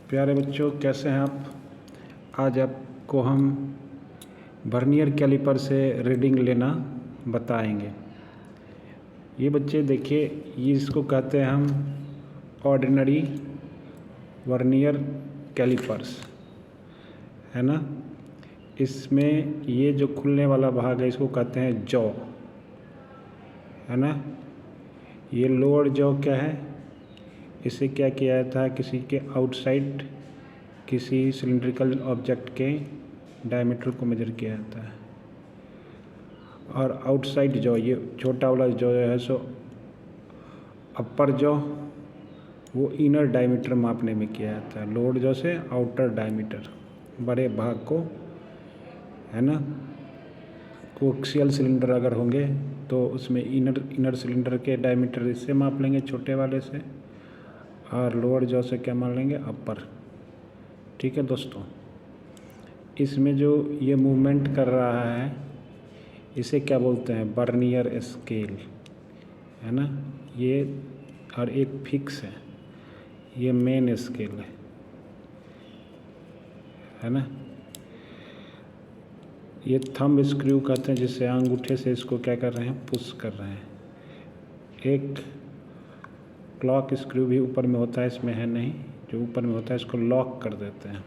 प्यारे बच्चों, कैसे हैं आप। आज आपको हम वर्नियर कैलिपर से रीडिंग लेना बताएंगे। ये बच्चे देखिए, ये इसको कहते हैं हम ऑर्डिनरी वर्नियर कैलिपर्स, है ना। इसमें ये जो खुलने वाला भाग है इसको कहते हैं जॉ, है ना। ये लोअर जॉ क्या है, इसे क्या किया जाता है, किसी के आउटसाइड किसी सिलिंड्रिकल ऑब्जेक्ट के डायमीटर को मेजर किया जाता है। और आउटसाइड जॉ, ये छोटा वाला जॉ है सो अपर जॉ वो इनर डायमीटर मापने में किया जाता है। लोअर जॉ से आउटर डायमीटर, बड़े भाग को, है ना। कोक्सियल सिलेंडर अगर होंगे तो उसमें इनर सिलेंडर के डायमीटर इससे माप लेंगे छोटे वाले से, और लोअर जॉ से क्या मान लेंगे, अपर। ठीक है दोस्तों, इसमें जो ये मूवमेंट कर रहा है इसे क्या बोलते हैं, वर्नियर स्केल, है ना। ये और एक फिक्स है, ये मेन स्केल है ना। ये थंब स्क्रू कहते हैं, जिससे अंगूठे से इसको क्या कर रहे हैं, पुश कर रहे हैं। एक क्लॉक स्क्रू भी ऊपर में होता है, इसमें है नहीं, जो ऊपर में होता है इसको लॉक कर देते हैं।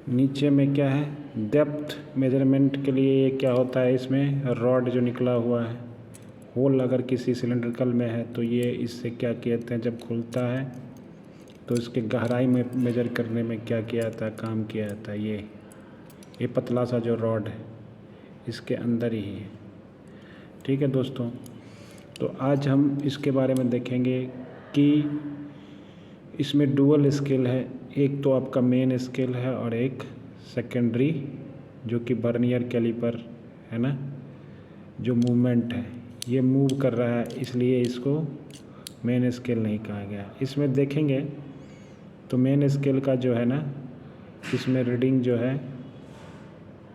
नीचे में क्या है, डेप्थ मेजरमेंट के लिए ये क्या होता है, इसमें रॉड जो निकला हुआ है, होल अगर किसी सिलेंड्रिकल में है तो ये इससे क्या कहते हैं, जब खुलता है तो इसके गहराई में मेजर करने में क्या किया जाता है, काम किया जाता है। ये पतला सा जो रॉड है इसके अंदर ही है। ठीक है दोस्तों, तो आज हम इसके बारे में देखेंगे कि इसमें डुअल स्केल है। एक तो आपका मेन स्केल है और एक सेकेंडरी, जो कि वर्नियर कैलिपर है ना। जो मूवमेंट है ये मूव कर रहा है, इसलिए इसको मेन स्केल नहीं कहा गया। इसमें देखेंगे तो मेन स्केल का जो है ना, इसमें रीडिंग जो है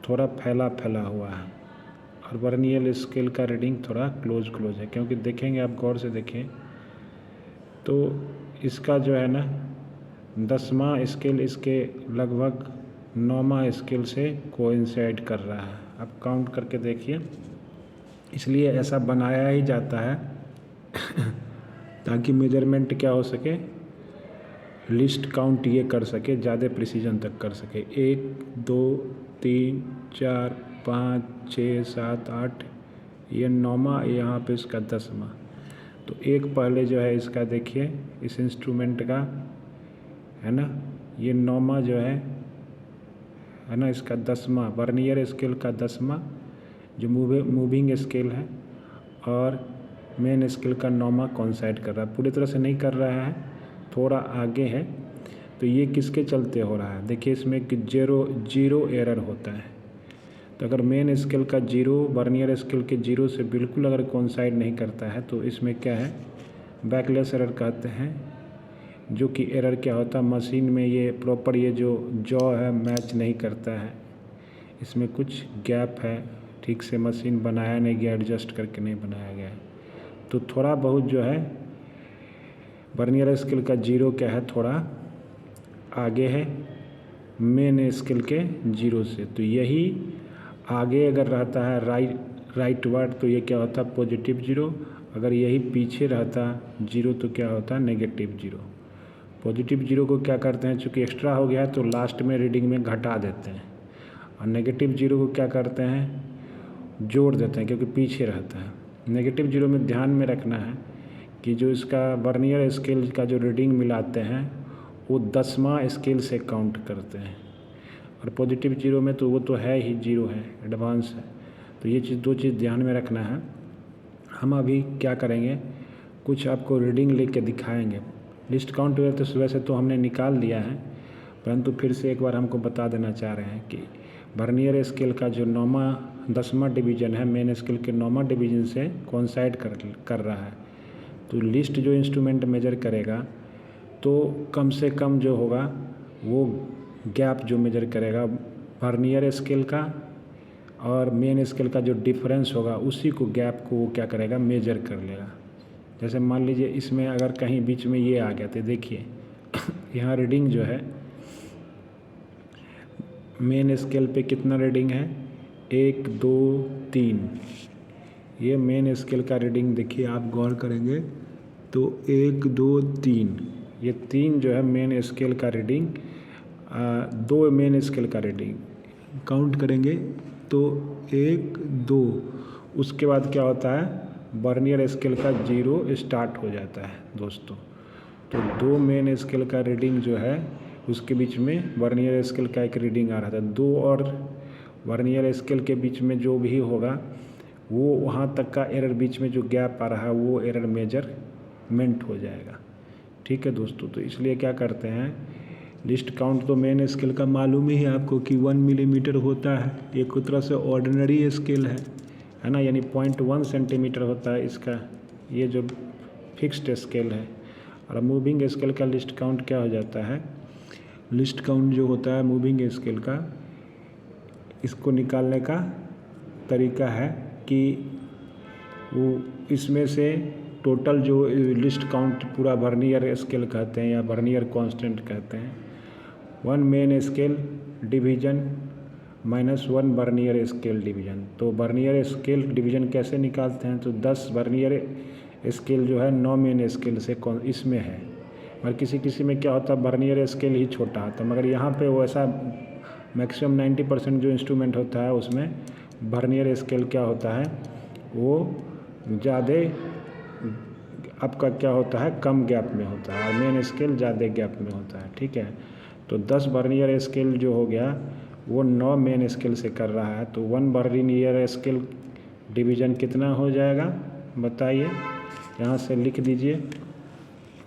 थोड़ा फैला हुआ है, और वर्नियर स्केल का रीडिंग थोड़ा क्लोज है। क्योंकि देखेंगे, आप गौर से देखें तो इसका जो है ना 10वां स्केल इसके लगभग 9वां स्केल से कोइंसाइड कर रहा है। आप काउंट करके देखिए, इसलिए ऐसा बनाया ही जाता है ताकि मेजरमेंट क्या हो सके, लिस्ट काउंट ये कर सके, ज़्यादा प्रिसीजन तक कर सके। 1 2 3 4 5 6 7 8, ये 9वां, यहाँ पे इसका 10वां। तो एक पहले जो है इसका देखिए, इस इंस्ट्रूमेंट का, है ना, ये 9वां जो है ना, इसका 10वां वर्नियर स्केल का 10वां जो मूविंग स्केल है, और मेन स्केल का 9वां कोइंसाइड कर रहा है। पूरी तरह से नहीं कर रहा है, थोड़ा आगे है। तो ये किसके चलते हो रहा है, देखिए इसमें कि जीरो एरर होता है। तो अगर मेन स्केल का 0 वर्नियर स्केल के 0 से बिल्कुल अगर कोइंसाइड नहीं करता है तो इसमें क्या है, बैकलेस एरर कहते हैं। जो कि एरर क्या होता है, मशीन में ये प्रॉपर ये जो जॉ है मैच नहीं करता है, इसमें कुछ गैप है, ठीक से मशीन बनाया नहीं गया, एडजस्ट करके नहीं बनाया गया है। तो थोड़ा बहुत जो है वर्नियर स्केल का 0 क्या है, थोड़ा आगे है मेन स्केल के 0 से। तो यही आगे अगर रहता है राइट वर्ड तो ये क्या होता है, पॉजिटिव 0। अगर यही पीछे रहता 0 तो क्या होता है, नेगेटिव 0। पॉजिटिव 0 को क्या करते हैं, चूँकि एक्स्ट्रा हो गया है तो लास्ट में रीडिंग में घटा देते हैं, और नेगेटिव 0 को क्या करते हैं, जोड़ देते हैं, क्योंकि पीछे रहता है। नेगेटिव 0 में ध्यान में रखना है कि जो इसका वर्नियर स्केल का जो रीडिंग मिलाते हैं वो 10वां स्केल से काउंट करते हैं, और पॉजिटिव 0 में तो वो तो है ही 0 है, एडवांस है। तो ये चीज़, दो चीज़ ध्यान में रखना है। हम अभी क्या करेंगे, कुछ आपको रीडिंग लेके दिखाएंगे। लिस्ट काउंट तो सुबह से तो हमने निकाल लिया है, परंतु फिर से एक बार हमको बता देना चाह रहे हैं कि वर्नियर स्केल का जो 10वां डिवीज़न है मेन स्केल के 9वां डिवीज़न से कोइंसाइड कर रहा है। तो लिस्ट जो इंस्ट्रूमेंट मेजर करेगा तो कम से कम जो होगा वो गैप जो मेजर करेगा वर्नियर स्केल का और मेन स्केल का जो डिफरेंस होगा, उसी को गैप को वो क्या करेगा, मेजर कर लेगा। जैसे मान लीजिए इसमें अगर कहीं बीच में ये आ गया तो देखिए यहाँ रीडिंग जो है मेन स्केल पे कितना रीडिंग है, 1 2 3। ये मेन स्केल का रीडिंग देखिए, आप गौर करेंगे तो 1 2 3, ये 3 जो है मेन स्केल का रीडिंग, 2 मेन स्केल का रीडिंग काउंट करेंगे तो 1 2। उसके बाद क्या होता है, वर्नियर स्केल का 0 स्टार्ट हो जाता है दोस्तों। तो 2 मेन स्केल का रीडिंग जो है उसके बीच में वर्नियर स्केल का एक रीडिंग आ रहा था। 2 और वर्नियर स्केल के बीच में जो भी होगा वो वहाँ तक का एरर, बीच में जो गैप आ रहा है वो एरर मेजरमेंट हो जाएगा। ठीक है दोस्तों, तो इसलिए क्या करते हैं, लिस्ट काउंट तो मेन स्केल का मालूम ही है आपको कि 1 मिलीमीटर होता है, एक तरह से ऑर्डिनरी स्केल है ना, यानी 0.1 सेंटीमीटर होता है इसका, ये जो फिक्स्ड स्केल है। और मूविंग स्केल का लिस्ट काउंट क्या हो जाता है, लिस्ट काउंट जो होता है मूविंग स्केल का, इसको निकालने का तरीका है कि वो इसमें से टोटल जो लिस्ट काउंट पूरा वर्नियर स्केल कहते हैं या वर्नियर कांस्टेंट कहते हैं, 1 main scale division minus 1 vernier scale division. तो वर्नियर स्केल डिवीजन कैसे निकालते हैं, तो 10 वर्नियर स्केल जो है 9 मेन स्केल से इसमें है, और किसी में क्या होता है वर्नियर स्केल ही छोटा होता है, मगर यहाँ पे वो ऐसा मैक्सिमम 90% जो इंस्ट्रूमेंट होता है उसमें वर्नियर स्केल क्या होता है, वो ज़्यादा आपका क्या होता है कम गैप में होता है, और मेन स्केल ज़्यादा गैप में होता है। ठीक है, तो 10 वर्नियर स्केल जो हो गया वो 9 मेन स्केल से कर रहा है, तो 1 वर्नियर स्केल डिवीज़न कितना हो जाएगा बताइए, यहाँ से लिख दीजिए।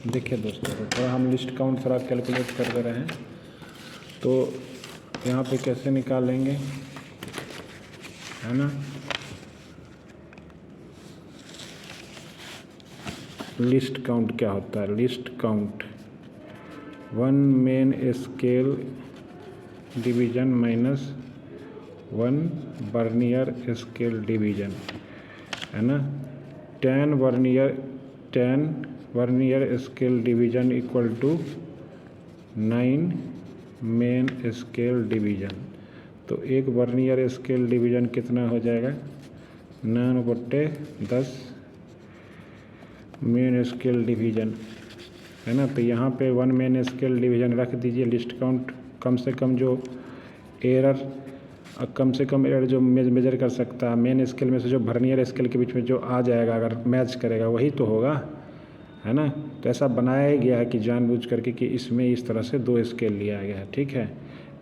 देखिए दोस्तों, तो थोड़ा हम लिस्ट काउंट थोड़ा कैलकुलेट कर दे रहे हैं, तो यहाँ पे कैसे निकालेंगे, है ना। लिस्ट काउंट क्या होता है, least count 1 main scale division minus 1 vernier scale division, है ना। 10 vernier scale division equal to 9 main scale division. तो एक वर्नियर स्केल डिवीजन कितना हो जाएगा, 9/10 मेन स्केल डिवीजन, है ना। तो यहाँ पे 1 मेन स्केल डिवीजन रख दीजिए। लिस्ट काउंट कम से कम जो एरर, कम से कम एरर जो मेजर कर सकता है मेन स्केल में से, जो वर्नियर स्केल के बीच में जो आ जाएगा अगर मैच करेगा वही तो होगा, है ना। तो ऐसा बनाया गया है कि जानबूझ करके कि इसमें इस तरह से 2 स्केल लिया गया है। ठीक है,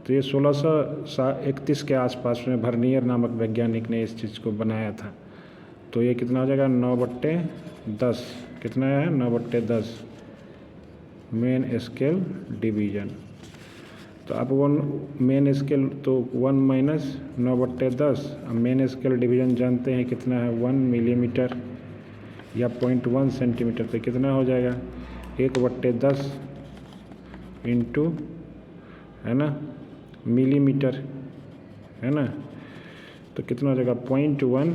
तो ये 1631 के आसपास में वर्नियर नामक वैज्ञानिक ने इस चीज़ को बनाया था। तो ये कितना हो जाएगा, 9/10, कितना है 9/10 मेन स्केल डिवीजन। तो अब 1 मेन स्केल तो 1 माइनस 9/10, अब मेन स्केल डिवीजन जानते हैं कितना है 1 मिलीमीटर या 0.1 सेंटीमीटर, तो कितना हो जाएगा 1/10 इंटू, है ना, मिलीमीटर, है ना। तो कितना हो जाएगा 0.1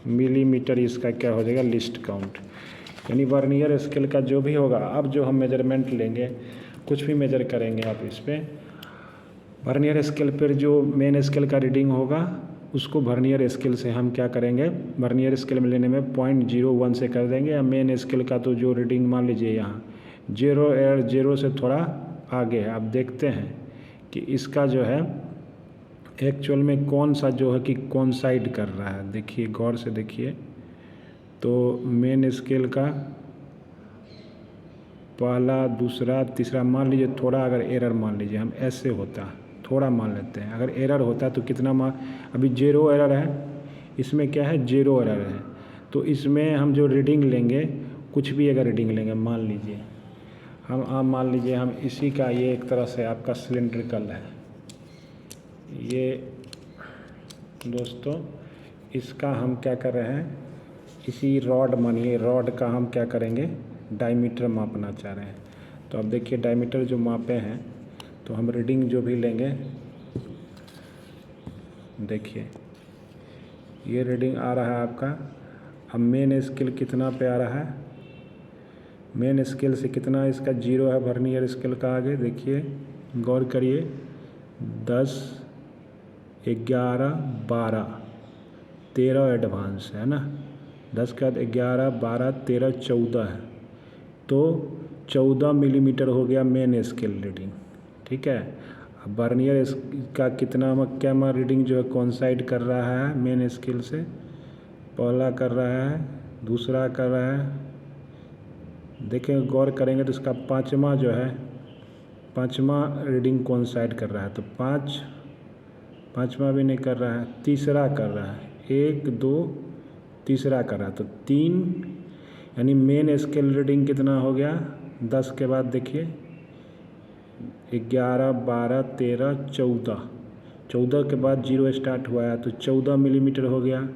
मिलीमीटर, इसका क्या हो जाएगा लिस्ट काउंट। यानी वर्नियर स्केल का जो भी होगा, अब जो हम मेजरमेंट लेंगे, कुछ भी मेजर करेंगे आप इस पर, वर्नियर स्केल पर जो मेन स्केल का रीडिंग होगा उसको वर्नियर स्केल से हम क्या करेंगे, वर्नियर स्केल में लेने में 0.01 से कर देंगे, या मेन स्केल का तो जो रीडिंग मान लीजिए यहाँ 0 एरर 0 से थोड़ा आगे है। आप देखते हैं कि इसका जो है एक्चुअल में कौन सा जो है कि कौन साइड कर रहा है, देखिए गौर से देखिए। तो मेन स्केल का पहला, दूसरा, तीसरा, मान लीजिए थोड़ा अगर एरर मान लीजिए हम ऐसे होता, थोड़ा मान लेते हैं, अगर एरर होता तो कितना मान, अभी 0 एरर है, इसमें क्या है 0 एरर है, तो इसमें हम जो रीडिंग लेंगे, कुछ भी अगर रीडिंग लेंगे, मान लीजिए मान लीजिए हम इसी का, ये एक तरह से आपका सिलेंड्रिकल है ये दोस्तों, इसका हम क्या कर रहे हैं, इसी रॉड, मानिए रॉड का हम क्या करेंगे डायमीटर मापना चाह रहे हैं। तो अब देखिए डायमीटर जो मापे हैं, तो हम रीडिंग जो भी लेंगे, देखिए ये रीडिंग आ रहा है आपका। अब मेन स्केल कितना पे आ रहा है, मेन स्केल से कितना इसका जीरो है वर्नियर स्केल का आगे, देखिए गौर करिए, 10, 11, 12, 13 एडवांस है ना, 10 के बाद 11, 12, 13, 14 है, तो 14 मिलीमीटर हो गया मेन स्केल रीडिंग। ठीक है, अब वर्नियर का कितना क्या रीडिंग जो है कोइंसाइड कर रहा है मेन स्केल से, पहला कर रहा है, दूसरा कर रहा है, देखें गौर करेंगे तो इसका पाँचवा जो है, पाँचवा रीडिंग कोइंसाइड कर रहा है, तो पाँचवा भी नहीं कर रहा है, तीसरा कर रहा है, 1, 2, तीसरा कर रहा है, तो 3, यानी मेन स्केल रीडिंग कितना हो गया, 10 के बाद देखिए 11, 12, 13, 14 के बाद जीरो स्टार्ट हुआ है, तो 14 मिलीमीटर हो गया।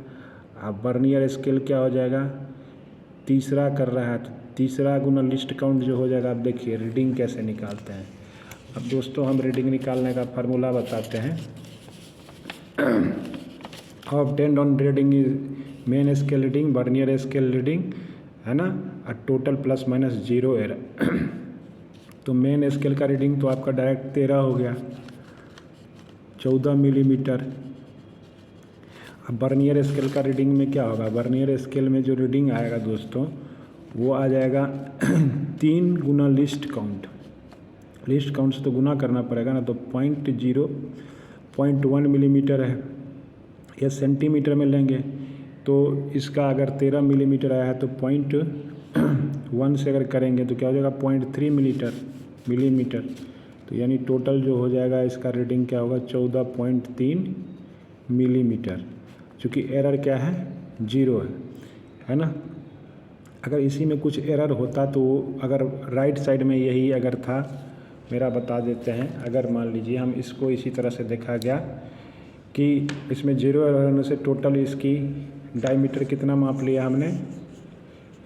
अब वर्नियर स्केल क्या हो जाएगा, तीसरा कर रहा है, तो तीसरा गुना लिस्ट काउंट जो हो जाएगा। अब देखिए रीडिंग कैसे निकालते हैं। अब दोस्तों हम रीडिंग निकालने का फार्मूला बताते हैं। Obtained on reading is main scale reading, vernier scale reading, है ना, और total plus minus zero error. तो मेन स्केल का रीडिंग तो आपका डायरेक्ट 13 हो गया, 14 मिलीमीटर। अब वर्नियर स्केल का रीडिंग में क्या होगा, वर्नियर स्केल में जो रीडिंग आएगा दोस्तों वो आ जाएगा 3 गुना लिस्ट काउंट। लिस्ट काउंट से तो गुना करना पड़ेगा ना, तो 0.1 मिलीमीटर है, या सेंटीमीटर में लेंगे तो इसका अगर 13 मिलीमीटर आया है तो 0.1 से अगर करेंगे तो क्या हो जाएगा 0.3 मिलीमीटर। तो यानी टोटल जो हो जाएगा इसका रीडिंग क्या होगा 14.3 मिलीमीटर। चूँकि एरर क्या है, जीरो है ना। अगर इसी में कुछ एरर होता तो अगर राइट साइड में यही अगर था, मेरा बता देते हैं, अगर मान लीजिए हम इसको इसी तरह से देखा गया कि इसमें जीरो एरर होने से टोटल इसकी डायमीटर कितना माप लिया हमने,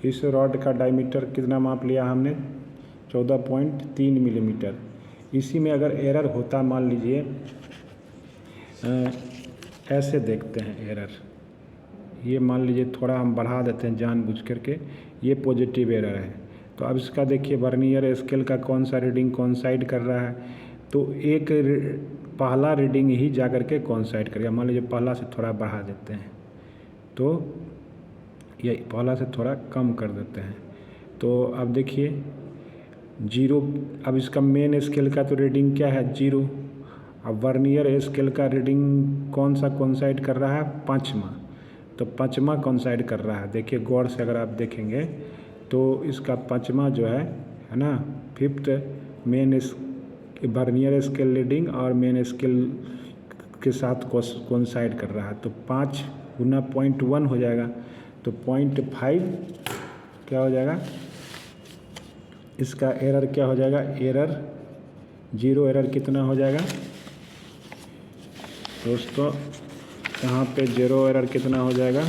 इस रॉड का डायमीटर कितना माप लिया हमने 14.3 मिलीमीटर। इसी में अगर एरर होता, मान लीजिए ऐसे देखते हैं एरर, ये मान लीजिए थोड़ा हम बढ़ा देते हैं जानबूझ करके, ये पॉजिटिव एरर है। तो अब इसका देखिए वर्नियर स्केल का कौन सा रीडिंग कोइंसाइड कर रहा है, तो एक पहला रीडिंग ही जा कर के कोइंसाइड करेगा। मान लीजिए पहला से थोड़ा बढ़ा देते हैं, तो ये पहला से थोड़ा कम कर देते हैं, तो अब देखिए जीरो। अब इसका मेन स्केल का तो रीडिंग क्या है, जीरो। अब वर्नियर स्केल का रीडिंग कौन सा कोइंसाइड कर रहा है, पाँचवा, तो पाँचवा कोइंसाइड कर रहा है। देखिए गौर से अगर आप देखेंगे तो इसका पाँचवा जो है ना, fifth main vernier scale reading और मेन स्केल के साथ कोइंसाइड कर रहा है, तो 5 गुना 0.1 हो जाएगा, तो 0.5 क्या हो जाएगा, इसका एरर क्या हो जाएगा, एरर जीरो एरर कितना हो जाएगा दोस्तों, यहाँ पे जीरो एरर कितना हो जाएगा,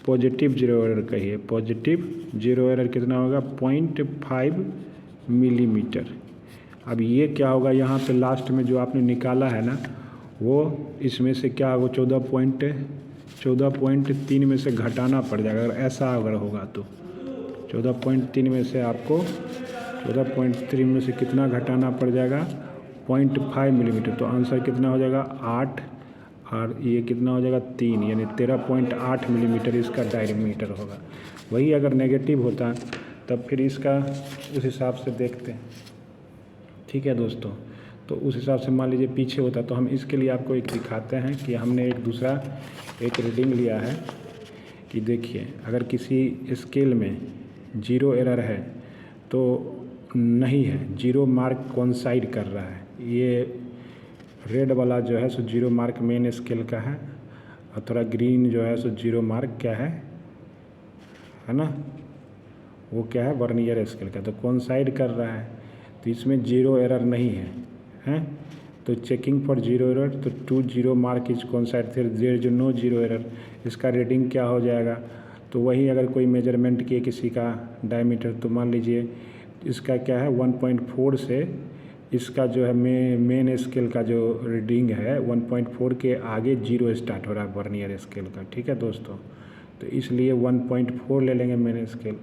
पॉजिटिव जीरो एरर कहिए, पॉजिटिव जीरो एरर कितना होगा 0.5 मिलीमीटर। अब ये क्या होगा, यहाँ पे लास्ट में जो आपने निकाला है ना, वो इसमें से क्या होगा 14.3 में से घटाना पड़ जाएगा। अगर ऐसा अगर होगा तो 14.3 में से आपको 14.3 में से कितना घटाना पड़ जाएगा 0.5 मिलीमीटर, तो आंसर कितना हो जाएगा 8, और ये कितना हो जाएगा 3, यानी 13.8 मिलीमीटर इसका डायमीटर होगा। वही अगर नेगेटिव होता तब फिर इसका उस हिसाब से देखते हैं। ठीक है दोस्तों, तो उस हिसाब से मान लीजिए पीछे होता, तो हम इसके लिए आपको एक दिखाते हैं कि हमने एक दूसरा एक रीडिंग लिया है कि देखिए अगर किसी स्केल में जीरो एरर है तो नहीं है, जीरो मार्क कोइंसाइड कर रहा है, ये रेड वाला जो है so zero mark main scale का है, और थोड़ा ग्रीन जो है सो जीरो मार्क क्या है ना, वो क्या है वर्नियर स्केल का, तो कोइंसाइड कर रहा है, तो इसमें जीरो एरर नहीं है, तो चेकिंग फॉर जीरो एरर, तो 2 जीरो मार्क इज कोइंसाइड, फिर there is no zero error, इसका रीडिंग क्या हो जाएगा, तो वही अगर कोई मेजरमेंट किए किसी का डायमीटर, तो मान लीजिए इसका क्या है 1.4 से इसका जो है मेन स्केल का जो रीडिंग है 1.4 के आगे जीरो स्टार्ट हो रहा है वर्नियर स्केल का। ठीक है दोस्तों, तो इसलिए 1.4 ले लेंगे मेन स्केल।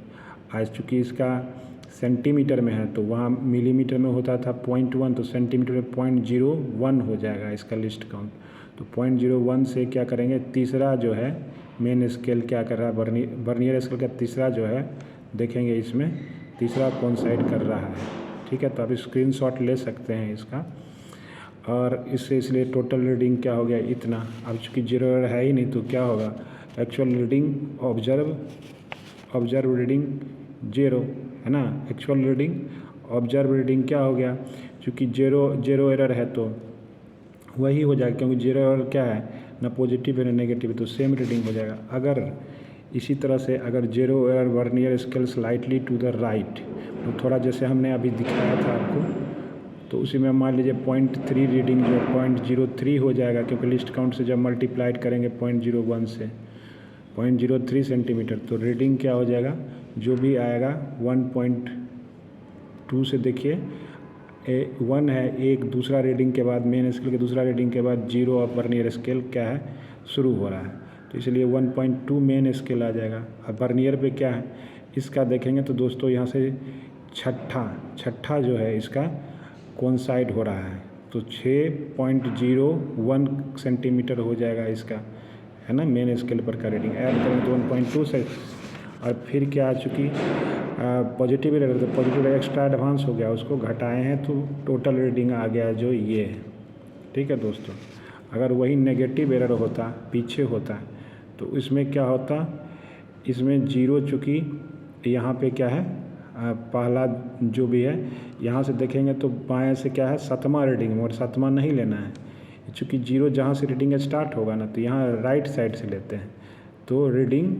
आज चूँकि इसका सेंटीमीटर में है तो वहाँ मिलीमीटर में होता था 0.1, तो सेंटीमीटर में 0.01 हो जाएगा इसका लिस्ट काउंट। तो 0.01 से क्या करेंगे, तीसरा जो है मेन स्केल क्या कर रहा है, वर्नियर स्केल का तीसरा जो है देखेंगे इसमें तीसरा कोइंसाइड कर रहा है। ठीक है, तो आप स्क्रीनशॉट ले सकते हैं इसका। और इससे इसलिए टोटल रीडिंग क्या हो गया इतना। अब चूँकि जीरो एरर है ही नहीं तो क्या होगा, actual reading observe reading zero है ना। एक्चुअल रीडिंग ऑब्जर्व रीडिंग क्या हो गया, चूँकि जीरो एरर है तो वही हो जाएगा, क्योंकि जीरो एरर क्या है ना पॉजिटिव है ना नेगेटिव, तो सेम रीडिंग हो जाएगा। अगर इसी तरह से अगर zero error vernier scale slightly to the right, तो थोड़ा जैसे हमने अभी दिखाया था आपको, तो उसी में मान लीजिए 0.3 रीडिंग जो 0.03 हो जाएगा, क्योंकि लिस्ट काउंट से जब मल्टीप्लाइड करेंगे 0.01 से 0.03 सेंटीमीटर, तो रीडिंग क्या हो जाएगा, जो भी आएगा 1.2 से देखिए 1 है एक दूसरा रीडिंग के बाद, मेन स्केल के दूसरा रीडिंग के बाद जीरो ऑफ वर्नियर स्केल क्या है शुरू हो रहा है, तो इसलिए 1.2 मेन स्केल आ जाएगा। अब वर्नियर पे क्या है इसका देखेंगे तो दोस्तों यहाँ से छठा जो है इसका कोइंसाइड हो रहा है, तो 6.01 सेंटीमीटर हो जाएगा इसका, है ना मेन स्केल पर का रीडिंग। ऐड करेंगे तो 1.2 से, और फिर क्या आ चुकी पॉजिटिव एरर, तो पॉजिटिव एक्स्ट्रा एडवांस हो गया, उसको घटाए हैं तो टोटल रीडिंग आ गया जो ये है। ठीक है दोस्तों, अगर वही नेगेटिव एरर होता पीछे होता तो इसमें क्या होता, इसमें जीरो चूँकि यहाँ पे क्या है पहला जो भी है यहाँ से देखेंगे तो बाएं से क्या है सातवां रीडिंग, और सातवां नहीं लेना है, चूँकि जीरो जहाँ से रीडिंग स्टार्ट होगा ना तो यहाँ राइट साइड से लेते हैं, तो रीडिंग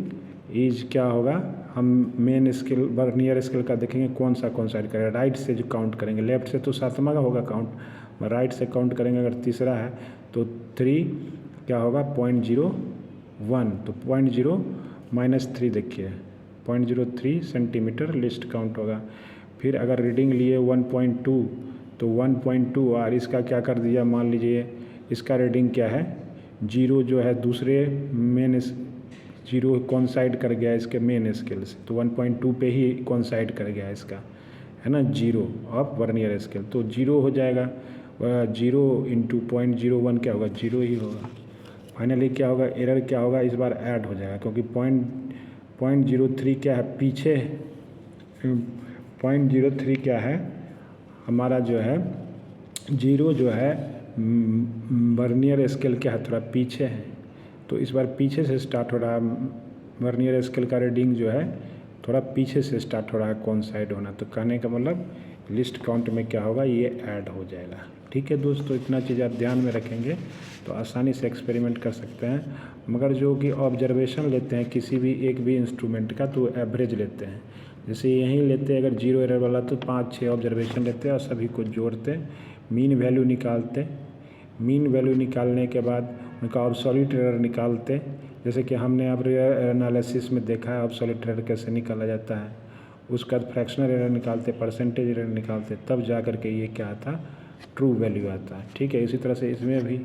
इज क्या होगा, हम मेन स्केल वर्नियर स्केल का देखेंगे कौन सा कोइंसाइड करेगा, राइट से जो काउंट करेंगे, लेफ्ट से तो सातवां का होगा काउंट, राइट से काउंट करेंगे अगर तीसरा है तो 3 क्या होगा 0.01, तो 0.0 -3 देखिए 0.03 सेंटीमीटर लिस्ट काउंट होगा। फिर अगर रीडिंग लिए 1.2 तो 1.2 और इसका क्या कर दिया, मान लीजिए इसका रीडिंग क्या है, जीरो जो है दूसरे मेन जीरो कोइंसाइड कर गया इसके मेन स्केल से, तो 1.2 पे ही कोइंसाइड कर गया इसका, है ना जीरो ऑफ वर्नियर स्केल, तो जीरो हो जाएगा, 0 इंटू 0.01 क्या होगा, जीरो ही होगा। फाइनली क्या होगा, एरर क्या होगा इस बार ऐड हो जाएगा, क्योंकि 0.03 क्या है पीछे, 0.03 क्या है हमारा जो है जीरो जो है वर्नियर स्केल क्या है थोड़ा पीछे है, तो इस बार पीछे से स्टार्ट हो रहा है, वर्नियर स्केल का रीडिंग जो है थोड़ा पीछे से स्टार्ट हो रहा है कोइंसाइड होना, तो कहने का मतलब लिस्ट काउंट में क्या होगा ये ऐड हो जाएगा। ठीक है दोस्तों, इतना चीज़ आप ध्यान में रखेंगे तो आसानी से एक्सपेरिमेंट कर सकते हैं। मगर जो कि ऑब्जर्वेशन लेते हैं किसी भी एक भी इंस्ट्रूमेंट का तो एवरेज लेते हैं, जैसे यहीं लेते हैं अगर जीरो एरर वाला तो 5-6 ऑब्जर्वेशन लेते हैं और सभी को जोड़ते मीन वैल्यू निकालते, मीन वैल्यू निकालने के बाद उनका ऑब्सोल्यूट एरर निकालते, जैसे कि हमने अब एनालिसिस में देखा है ऑब्सोल्यूट एरर कैसे निकाला जाता है, उसका फ्रैक्शनल एरर निकालते, परसेंटेज एरर निकालते, तब जा कर के ये क्या आता ट्रू वैल्यू आता है। ठीक है, इसी तरह से इसमें भी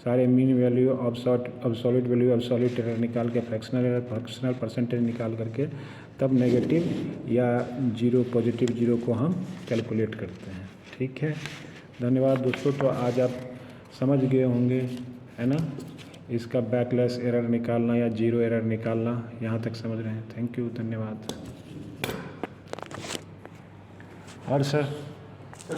सारे mean value absolute value absolute error निकाल के फ्रैक्शनल एरर फ्रैक्शनल परसेंटेज निकाल करके तब नेगेटिव या जीरो पॉजिटिव जीरो को हम कैलकुलेट करते हैं। ठीक है, धन्यवाद दोस्तों। तो आज आप समझ गए होंगे, है ना, इसका बैकलेस एरर निकालना या जीरो एरर निकालना, यहाँ तक समझ रहे हैं। थैंक यू, धन्यवाद। और सर